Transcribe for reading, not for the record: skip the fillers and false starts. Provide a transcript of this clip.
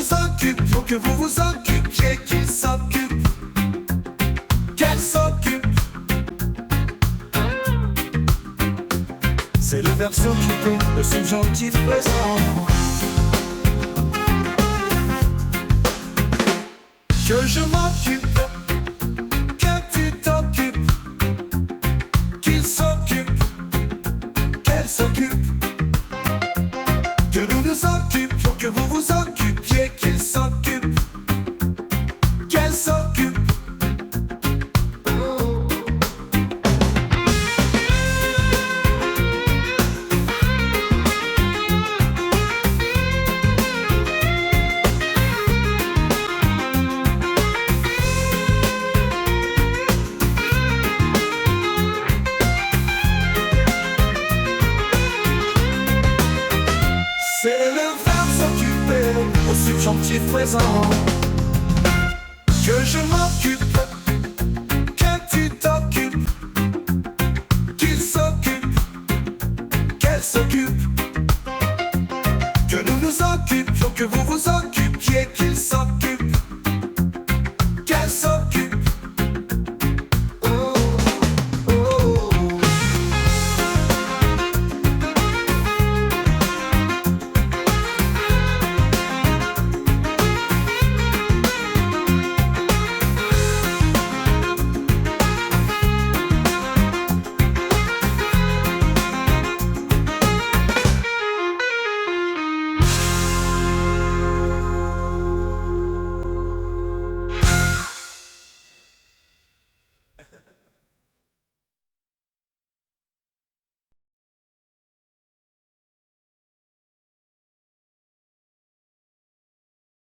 nous occupe, faut que vous vous occupiez, qu'il s'occupe, qu'elle s'occupe. C'est le verbe s'occuper, le subjonctif présent. Que je m'occupe, que tu t'occupes, qu'il s'occupe, qu'elle s'occupe. Que nous nous occupions, que vous vous occupiez, qu'il s'occupe, qu'elle s'occupe. C'est le verbe s'occuper au subjonctif présent. Que je m'occupe, que tu t'occupes, qu'il s'occupe, qu'elle s'occupe. Que nous nous occupions, que vous vous occupiez, qu'il s'occupe.